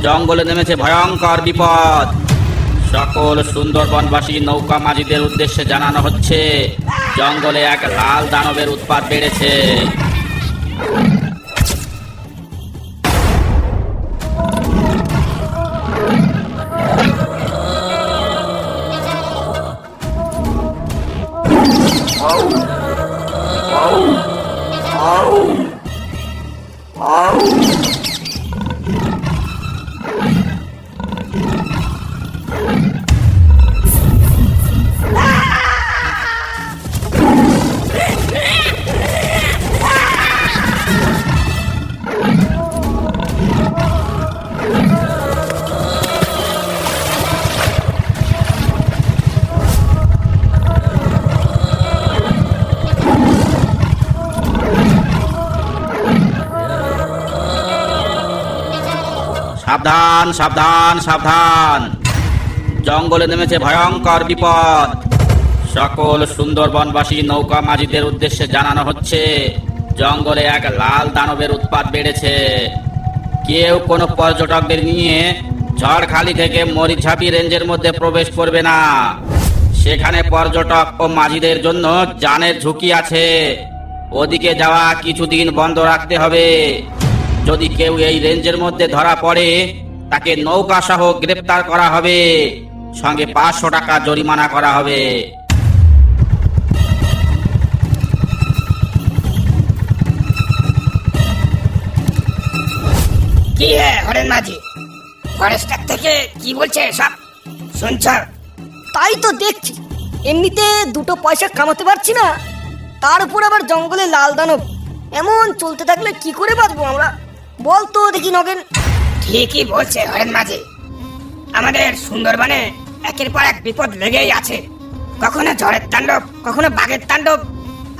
জঙ্গলে নেমেছে ভয়ঙ্কর বিপদ। সকল সুন্দরবনবাসী নৌকা মাঝিদের উদ্দেশ্যে জানানো হচ্ছে, জঙ্গলে এক লাল দানবের উৎপাত বেড়েছে। সাবধান সাবধান সাবধান, জঙ্গলে নেমেছে ভয়ঙ্কর বিপদ। সকল সুন্দরবনবাসী নৌকা মাঝিদের উদ্দেশ্যে জানানো হচ্ছে, জঙ্গলে এক লাল দানবের উৎপাত বেড়েছে। কেউ কোনো পর্যটকদের নিয়ে ঝড়খালি থেকে মরিচঝাপি রেঞ্জের মধ্যে প্রবেশ করবে না। সেখানে পর্যটক ও মাঝিদের জন্য জানের ঝুঁকি আছে। ওদিকে যাওয়া কিছুদিন বন্ধ রাখতে হবে। যদি কেউ এই রেঞ্জের মধ্যে ধরা পড়ে, তাকে নৌকা সহ গ্রেপ্তার করা হবে, সঙ্গে 500 টাকা জরিমানা করা হবে। কি হে হরেন মাঝি, ফরেস্টার থেকে কি বলছে সব শুনছ? তাই তো দেখছি, এমনিতে দুটো পয়সা কামাতে পারছি না, তার উপর আবার জঙ্গলে লাল দানব। এমন চলতে থাকলে কি করে বাঁচবো আমরা, বল তো দেখি নগেন। ঠিকই বলছে হরেন মাঝি, আমাদের সুন্দরবনে একের পর এক বিপদ লেগেই আছে। কখনো ঝড়ের তাণ্ডব, কখনো বাঘের তাণ্ডব,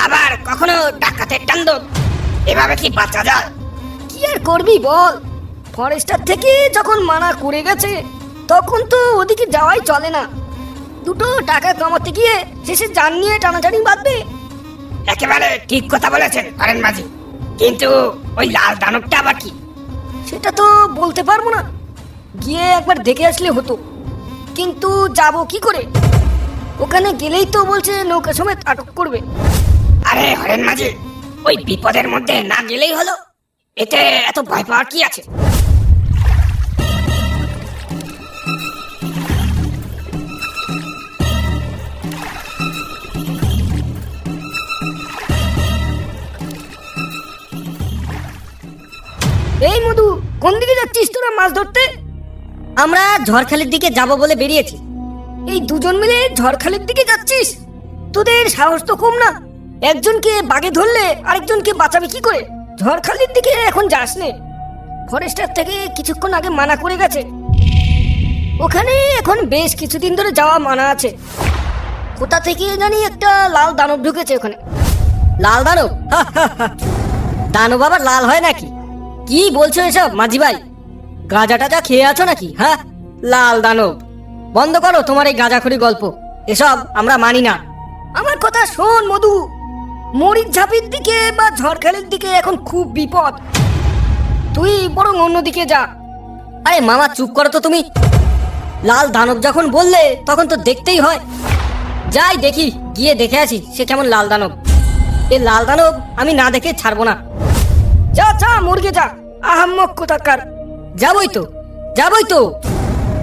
আবার কখনো ডাকাতের তাণ্ডব। এভাবে কি বাঁচা যায়? কি আর করবি বল, ফরেস্টার থেকে যখন মানা করে গেছে তখন তো ওদিকে যাওয়াই চলে না। দুটো টাকা কামাতে গিয়ে শেষে জান নিয়ে টানাটানি বাঁধবে। একেবারে ঠিক কথা বলেছেন হরেন মাঝি, কিন্তু ওই লাল দানবটা আবার কি? সেটা তো বলতে পারবো না, গিয়ে একবার দেখে আসলে হতো। কিন্তু যাব কি করে? ওখানে গেলেই তো বলছে নৌকা সমেত আটক করবে। আরে হরেন মাঝি, ওই বিপদের মধ্যে না গেলেই হলো, এতে এত ভয় পাওয়ার কি আছে? এই মধু, কোন দিকে যাচ্ছিস তোরা মাছ ধরতে? আমরা ঝড়খালির দিকে যাব বলে বেরিয়েছি। এই দুজন মিলে ঝড়খালির দিকে যাচ্ছিস? তোদের সাহস তো কম না। একজনকে বাগে ধরলে আরেকজনকে বাঁচাবে কি করে? ঝড়খালির দিকে এখন যাস নে, ফরেস্টার থেকে কিছুক্ষণ আগে মানা করে গেছে। ওখানে এখন বেশ কিছুদিন ধরে যাওয়া মানা আছে। কোথা থেকে জানি একটা লাল দানব ঢুকেছে ওখানে। লাল দানব? দানব আবার লাল হয় নাকি? কি বলছো এসব মাঝি ভাই? গাঁজা টাজা খেয়ে আছো নাকি? হ্যাঁ, লাল দানব বন্ধ করো তোমার এই গাঁজাখড়ি গল্প, এসব আমরা মানি না। আমার কথা শোন মধু, মরিচঝাপির দিকে বা ঝড়খালির দিকে এখন খুব বিপদ, তুই বরং অন্যদিকে যা। আরে মামা চুপ করো তো তুমি, লাল দানব যখন বললে তখন তো দেখতেই হয়। যাই দেখি, গিয়ে দেখে আসি সে কেমন লাল দানব। এই লাল দানব আমি না দেখে ছাড়বো না। যা যা মুরগে যা, আহাম্মক কোথাকার। যাবই তো যাবই তো,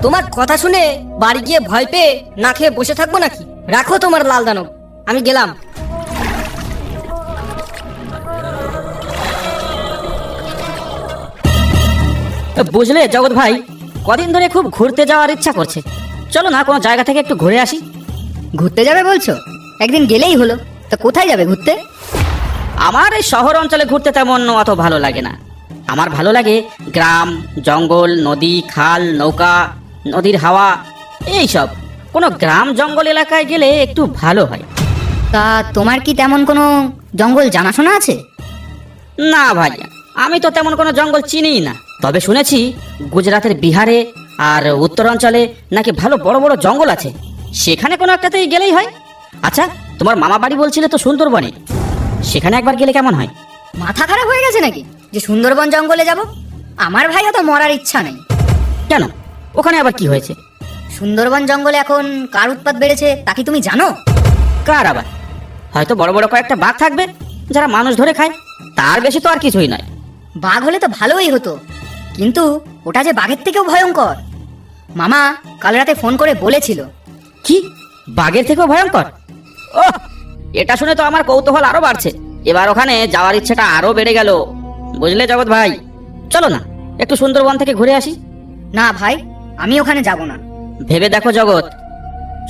তোমার কথা শুনে বাড়ি গিয়ে ভয় পেয়ে না খেয়ে বসে থাকবো নাকি? রাখো তোমার লাল দানব, আমি গেলাম। বুঝলে জগৎ ভাই, কদিন ধরে খুব ঘুরতে যাওয়ার ইচ্ছা করছে। চলো না কোনো জায়গা থেকে একটু ঘুরে আসি। ঘুরতে যাবে বলছো? একদিন গেলেই হলো। তা কোথায় যাবে ঘুরতে? আমার এই শহর অঞ্চলে ঘুরতে তেমন অত ভালো লাগে না। আমার ভালো লাগে গ্রাম, জঙ্গল, নদী, খাল, নৌকা, নদীর হাওয়া, এইসব। কোনো গ্রাম জঙ্গল এলাকায় গেলে একটু ভালো হয়। তা তোমার কি তেমন কোনো জঙ্গল জানাশোনা আছে? না ভাই, আমি তো তেমন কোনো জঙ্গল চিনিই না। তবে শুনেছি গুজরাটের বিহারে আর উত্তরাঞ্চলে নাকি ভালো বড় বড় জঙ্গল আছে, সেখানে কোনো একটাতেই গেলেই হয়। আচ্ছা, তোমার মামা বাড়ি বলছিলে তো সুন্দরবনে, সেখানে একবার গেলে কেমন হয়? মাথা খারাপ হয়ে গেছে নাকি? যে সুন্দরবন জঙ্গলে যাব? আমার ভাই অত মরার ইচ্ছা নেই। কেন, ওখানে আবার কি হয়েছে? সুন্দরবন জঙ্গলে এখন কার উৎপাত বেড়েছে তা কি তুমি জানো? কার আবার? হয়তো বড় বড় কয়েকটা বাঘ থাকবে যারা মানুষ ধরে খায়, তার বেশি তো আর কিছুই নয়। বাঘ হলে তো ভালোই হতো, কিন্তু ওটা যে বাঘের থেকেও ভয়ঙ্কর। মামা কাল রাতে ফোন করে বলেছিল। কি, বাঘের থেকেও ভয়ঙ্কর? ও, এটা শুনে তো আমার কৌতূহল আরো বাড়ছে। এবার ওখানে যাওয়ার ইচ্ছেটা আরো বেড়ে গেল। বুঝলে জগৎ ভাই, চলো না একটু সুন্দরবন থেকে ঘুরে আসি। না ভাই, আমি ওখানে যাব না। ভেবে দেখো জগৎ,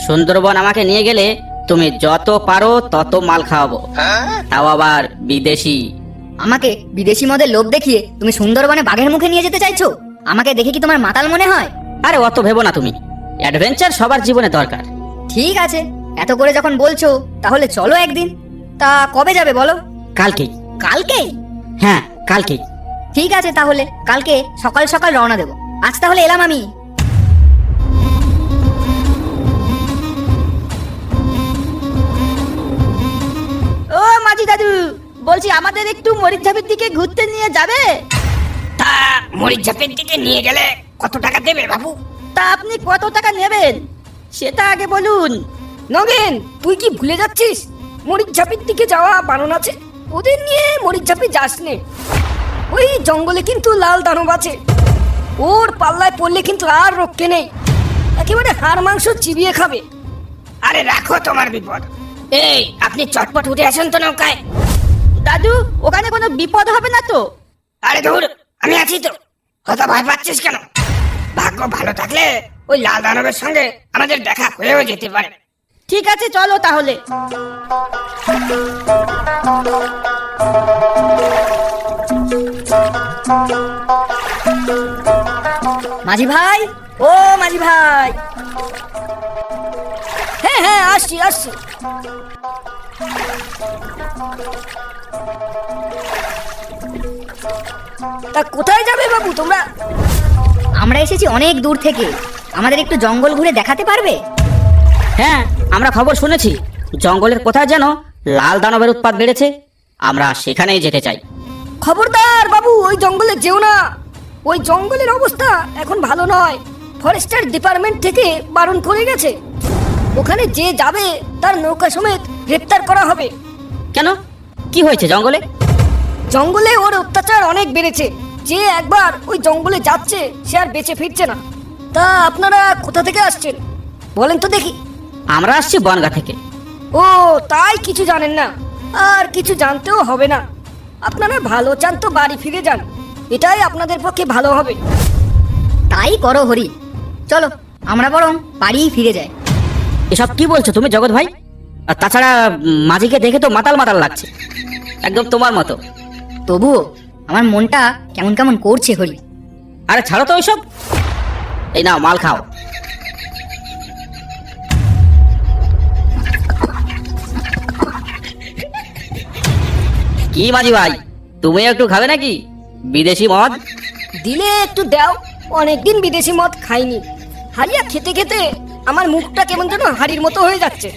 সুন্দরবন আমাকে নিয়ে গেলে তুমি যত পারো তত মাল খাওয়াবো, তাও আবার বিদেশি। আমাকে বিদেশি মদের লোভ দেখিয়ে তুমি সুন্দরবনে বাঘের মুখে নিয়ে যেতে চাইছো? আমাকে দেখে কি তোমার মাতাল মনে হয়? আরে অত ভেবো না তুমি, অ্যাডভেঞ্চার সবার জীবনে দরকার। ঠিক আছে, এত করে যখন বলছো তাহলে চলো একদিন। তা কবে যাবে বলো? কালকেই। কালকে? হ্যাঁ, কালকেই। ঠিক আছে, তাহলে কালকে সকাল সকাল রওনা দেবো। আজ তাহলে এলাম আমি। ও মাঝি দাদু, বলছি আমাদের একটু মরিচঝাপের দিকে ঘুরতে নিয়ে যাবে? তা মরিচঝাপের দিকে নিয়ে গেলে কত টাকা দেবে বাবু? তা আপনি কত টাকা নেবেন সেটা আগে বলুন। নগেন, তুই কি ভুলে যাচ্ছিস মরিচঝাপের দিকে যাওয়া বারণ আছে? ওদের নিয়ে মরিচঝাপে যাস নে। ওই জঙ্গলে কিন্তু লাল দানব আছে, ওর পাল্লায় পড়লে কিন্তু আর রক্ষে নেই, একেবারে হাড় মাংস চিবিয়ে খাবে। আরে রাখো তোমার বিপদ। এই আপনি চটপট উঠে আসেন তো নৌকায়। দাদু, ওখানে কোনো বিপদ হবে না তো? আরে ধুর, আমি আছি তো, হয়তো ভয় পাচ্ছিস কেন? ভাগ্য ভালো থাকলে ওই লাল দানবের সঙ্গে আমাদের দেখা হয়েও যেতে পারে। ঠিক আছে, চলো তাহলে। মাঝি ভাই, ও মাঝি ভাই। হ্যাঁ হ্যাঁ, আসছি আসছি। তা কোথায় যাবে বাবু তোমরা? আমরা এসেছি অনেক দূর থেকে, আমাদের একটু জঙ্গল ঘুরে দেখাতে পারবে? হ্যাঁ, আমরা খবর শুনেছি জঙ্গলের কোথায় যেন লাল দানবের উৎপাত বেড়েছে, আমরা সেখানেই যেতে চাই। খবরদার বাবু, ওই জঙ্গলে যেও না। ওই জঙ্গলের অবস্থা এখন ভালো নয়, ফরেস্টার ডিপার্টমেন্ট থেকে বারণ করে গেছে। ওখানে যে যাবে তার নৌকা সমেত গ্রেপ্তার করা হবে। কেন, কি হয়েছে জঙ্গলে? জঙ্গলে ওর অত্যাচার অনেক বেড়েছে, যে একবার ওই জঙ্গলে যাচ্ছে সে আর বেঁচে ফিরছে না। তা আপনারা কোথা থেকে আসছেন বলেন তো দেখি? আমরা আসছি বনগা থেকে। ও, তাই কিছু জানেন না, আর কিছু জানতেও হবে না। আপনারা ভালো চান তো বাড়ি ফিরে যান, এটাই আপনাদের পক্ষে ভালো হবে। তাই করো হরি, চলো আমরা বরং বাড়িই ফিরে যাই। এসব কি বলছো তুমি জগৎ ভাই? আর তাছাড়া মাঝিকে দেখে তো মাতাল মাতাল লাগছে, একদম তোমার মতো। তবুও আমার মনটা কেমন কেমন করছে হরি। আরে ছাড়ো তো ওইসব, এই নাও মাল খাও। কি মাঝি ভাই, তুমি একটু খাবে নাকি বিদেশি মদ? দিলে একটু দাও, অনেকদিন বিদেশি মদ খাইনি। হারিয়া খেতে খেতে আমার মুখটা কেমন যেন হাড়ির মতো হয়ে যাচ্ছে।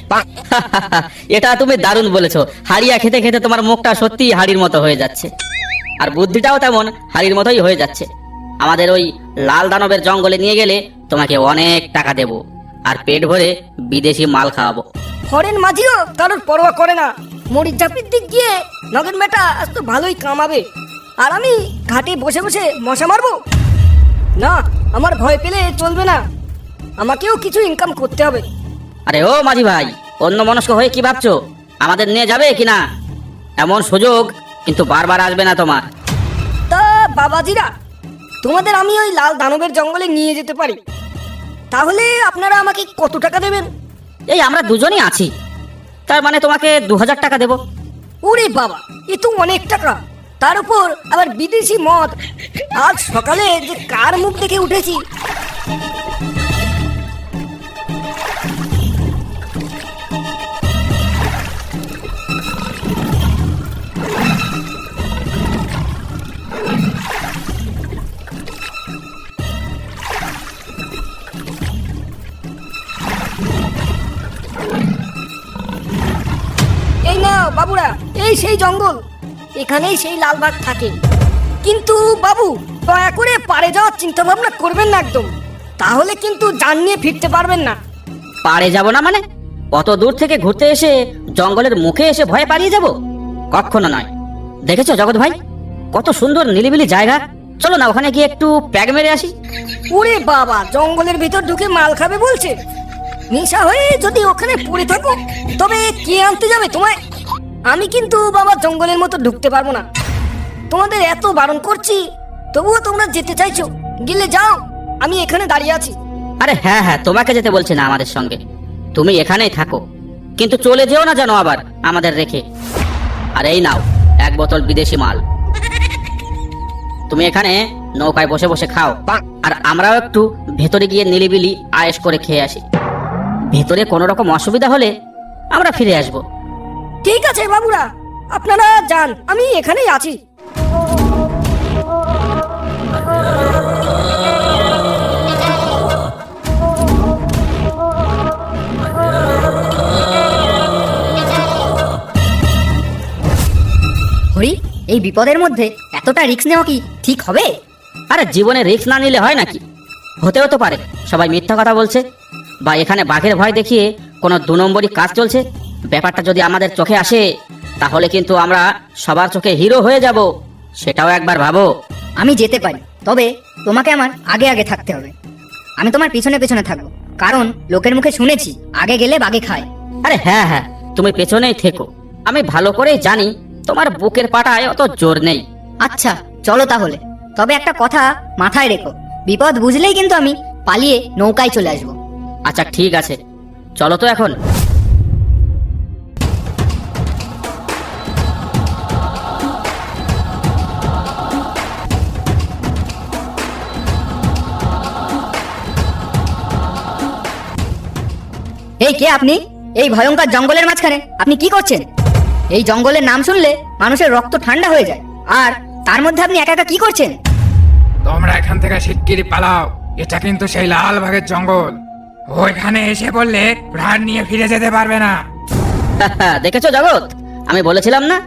এটা তুমি দারুণ বলেছো, হাড়িয়া খেতে খেতে তোমার মুখটা সত্যি হাড়ির মতো হয়ে যাচ্ছে, আর বুদ্ধিটাও তেমন হাড়ির মতোই হয়ে যাচ্ছে। আমাদের ওই লাল দানবের জঙ্গলে নিয়ে গেলে তোমাকে অনেক টাকা দেব, আর পেট ভরে বিদেশি মাল খাওয়াবো। ফরেন মাঝিও কারোর পরোয়া করে না। মরিচঝাপির দিক গিয়ে নগেন বেটা আজ তো ভালোই কামাবে, আর আমি ঘাটে বসে বসে মশা মারবো না। আমার ভয় পেলে চলবে না, আমাকেও কিছু ইনকাম করতে হবে। আরে ও মাঝি ভাই, অন্য মনস্ক হয়ে কি ভাবছো আমাদের নিয়ে যাবে কিনা? এমন সুযোগ কিন্তু বারবার আসবে না তোমার। তা বাবাজিরা, তোমাদের আমি ওই লাল দানবের জঙ্গলে নিয়ে যেতে পারি, তাহলে আপনারা আমাকে কত টাকা দেবেন? এই আমরা দুজনই আছি, তার মানে তোমাকে 2000 টাকা দেবো। ওরে বাবা, এ তো অনেক টাকা, তার উপর আবার বিদেশি মদ। আজ সকালে যে কার মুখ দেখে উঠেছি। এই নাও বাবুরা, এই সেই জঙ্গল, এখানেই সেই লাল বাঘ থাকে। কিন্তু বাবু, দয়া করে পারে যাওয়ার চিন্তা ভাবনা করবেন না একদম, তাহলে কিন্তু জান নিয়ে ফিরতে পারবেন না। পারে যাব না মানে? অত দূর থেকে ঘুরতে এসে জঙ্গলের মুখে এসে ভয়ে পালিয়ে যাব? কখনো নয়। দেখেছো জগৎ ভাই, কত সুন্দর নিলিবিলি জায়গা। চলো না ওখানে গিয়ে একটু প্যাগ মেরে আসি। ওরে বাবা, জঙ্গলের ভিতর ঢুকে মাল খাবে বলছে? নেশা হয়ে যদি ওখানে পড়ে থাকো তবে কে আনতে যাবে তোমায়? আমি কিন্তু বাবা জঙ্গলের মতো ঢুকতে পারবো না। তোমাদের এত বারণ করছি, তবুও তোমরা যেতে চাইছো। গেলে যাও, আমি এখানে দাঁড়িয়ে আছি। আরে হ্যাঁ হ্যাঁ, তোমাকে যেতে বলছি না আমাদের সঙ্গে, তুমি এখানেই থাকো, কিন্তু চলে যেও না যেন আবার আমাদের রেখে। আর এই নাও 1 বোতল বিদেশি মাল, তুমি এখানে নৌকায় বসে বসে খাও, আর আমরাও একটু ভেতরে গিয়ে নিলিবিলি আয়েশ করে খেয়ে আসি। ভেতরে কোনো রকম অসুবিধা হলে আমরা ফিরে আসব। ঠিক আছে বাবুরা, আপনারা যান, আমি এখানেই আছি। হরি, এই বিপদের মধ্যে এতটা রিস্ক নেওয়া কি ঠিক হবে? আরে জীবনে রিস্ক না নিলে হয় নাকি? হতেও তো পারে সবাই মিথ্যা কথা বলছে, বা এখানে বাঘের ভয় দেখিয়ে কোনো 2 নম্বরই কাজ চলছে। ব্যাপারটা যদি আমাদের চোখে আসে তাহলে কিন্তু আমরা সবার চোখে হিরো হয়ে যাব, সেটাও একবার ভাবো। আমি যেতে পারি, তবে তোমাকে আমার আগে আগে থাকতে হবে। আমি তোমার পিছনে পিছনে থাকবো, কারণ লোকের মুখে শুনেছি আগে গেলে বাঘে খায়। আরে হ্যাঁ হ্যাঁ, তুমি পেছনেই থেকো, আমি ভালো করেই জানি তোমার বুকের পাটায় অত জোর নেই। আচ্ছা চলো তাহলে, তবে একটা কথা মাথায় রেখো, বিপদ বুঝলেই কিন্তু আমি পালিয়ে নৌকায় চলে আসবো। আচ্ছা ঠিক আছে, চলো তো এখন। এই কে আপনি? এই ভয়ঙ্কর জঙ্গলের মাঝখানে আপনি কি করছেন? এই জঙ্গলের নাম শুনলে মানুষের রক্ত ঠান্ডা হয়ে যায়, আর তার মধ্যে আপনি একা একা কি করছেন? তোমরা এখান থেকে শিগগিরই পালাও, এটা কিন্তু সেই লাল বাঘের জঙ্গল। ওইখানে এসে বললে প্রাণ নিয়ে ফিরে যেতে পারবে না। দেখেছো জগৎ, আমি বলেছিলাম না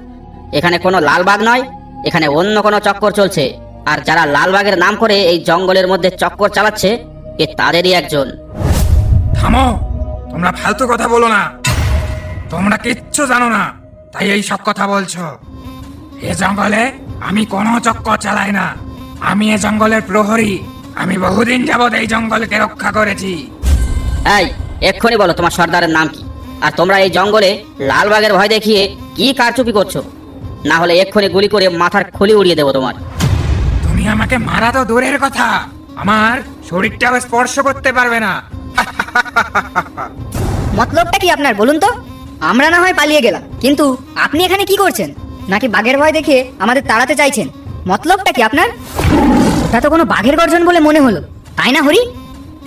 এখানে কোনো লাল বাঘ নয়, এখানে অন্য কোনো চক্কর চলছে। আর যারা লাল বাঘের নাম করে এই জঙ্গলের মধ্যে চক্কর চালাচ্ছে, এ তাদেরই একজন। থামো, তোমরা ফালতু কথা বলো না। তোমরা কিচ্ছু জানো না, তাই এই সব কথা বলছো। এ জঙ্গলে আমি কোনো চক্কর চালাই না, আমি এ জঙ্গলের প্রহরী। আমি বহুদিন যাবৎ এই জঙ্গলকে রক্ষা করেছি। এই এক্ষুনি বলো তোমার সর্দারের নাম কি, আর তোমরা এই জঙ্গলে লাল বাঘের ভয় দেখিয়ে কি কারচুপি করছো? না হলে এক্ষুনি গুলি করে মাথার খুলি উড়িয়ে দেবো তোমার। তুমি আমাকে মারা তো দূরের কথা, আমার শরীরটাও স্পর্শ করতে পারবে না। মতলবটা কি আপনার বলুন তো? আমরা না হয় পালিয়ে গেলাম, কিন্তু আপনি এখানে কি করছেন? নাকি বাঘের ভয় দেখে আমাদের তাড়াতে চাইছেন? মতলবটা কি আপনার? ওটা তো কোনো বাঘের গর্জন বলে মনে হলো, তাই না হরি?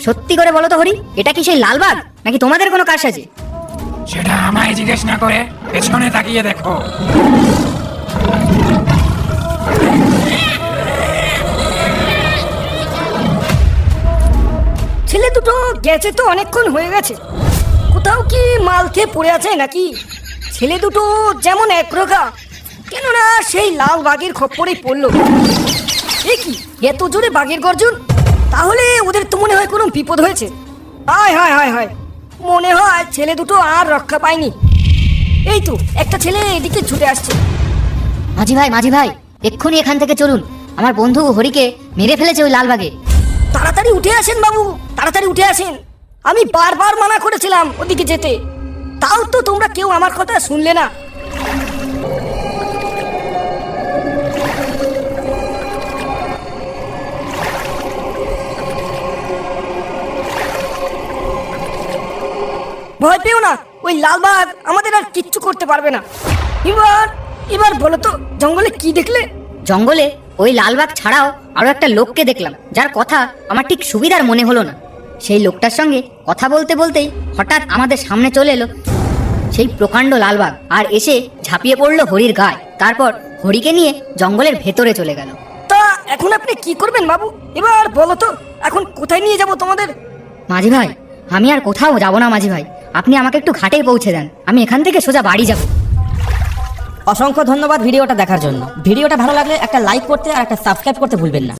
সত্যি করে বলো তো হরি, এটা কি সেই লাল বাঘ নাকি তোমাদের কোনো কারসাজি? সেটা আমায় জিজ্ঞেস না করে পেছনে তাকিয়ে দেখো। ছেলে দুটো গেছে তো অনেকক্ষণ হয়ে গেছে, কোথাও কি মাল খেয়ে পড়ে আছে নাকি? ছেলে দুটো যেমন একরোখা, কেননা সেই লাল বাঘের খপ্পরেই পড়লো। এ কি এত জোরে বাঘের গর্জন? তাহলে ওদের তো মনে হয় কোনো বিপদ হয়েছে। হায় হায় হায় হায়, মনে হয় ছেলে দুটো আর রক্ষা পায়নি। এই তো একটা ছেলে এদিকে ছুটে আসছে। মাঝি ভাই এক্ষুনি এখান থেকে চলুন, আমার বন্ধু হরিকে মেরে ফেলেছে ওই লাল বাঘে। তাড়াতাড়ি উঠে আসেন বাবু, তাড়াতাড়ি উঠে আসেন। আমি বারবার মানা করেছিলাম ওদিকে যেতে, তাও তো তোমরা কেউ আমার কথা শুনলে না। ভয় পেও না, ওই লালবাগ আমাদের আর কিচ্ছু করতে পারবে না। এবার এবার বলো তো জঙ্গলে কি দেখলে? জঙ্গলে ওই লালবাগ ছাড়াও আরো একটা লোককে দেখলাম, যার কথা আমার ঠিক সুবিধার মনে হলো না। সেই লোকটার সঙ্গে কথা বলতে বলতেই হঠাৎ আমাদের সামনে চলে এলো সেই প্রকাণ্ড লালবাগ, আর এসে ঝাঁপিয়ে পড়লো হরির গায়ে। তারপর হরিকে নিয়ে জঙ্গলের ভেতরে চলে গেল। তা এখন আপনি কি করবেন বাবু? এবার বলো তো এখন কোথায় নিয়ে যাব তোমাদের? মাঝি ভাই, আমি আর কোথাও যাব না মাঝি ভাই, আপনি আমাকে একটু ঘাটেই পৌঁছে দেন, আমি এখান থেকে সোজা বাড়ি যাব। অসংখ্য ধন্যবাদ ভিডিওটা দেখার জন্য। ভিডিওটা ভালো লাগলে একটা লাইক করতে আর একটা সাবস্ক্রাইব করতে ভুলবেন না।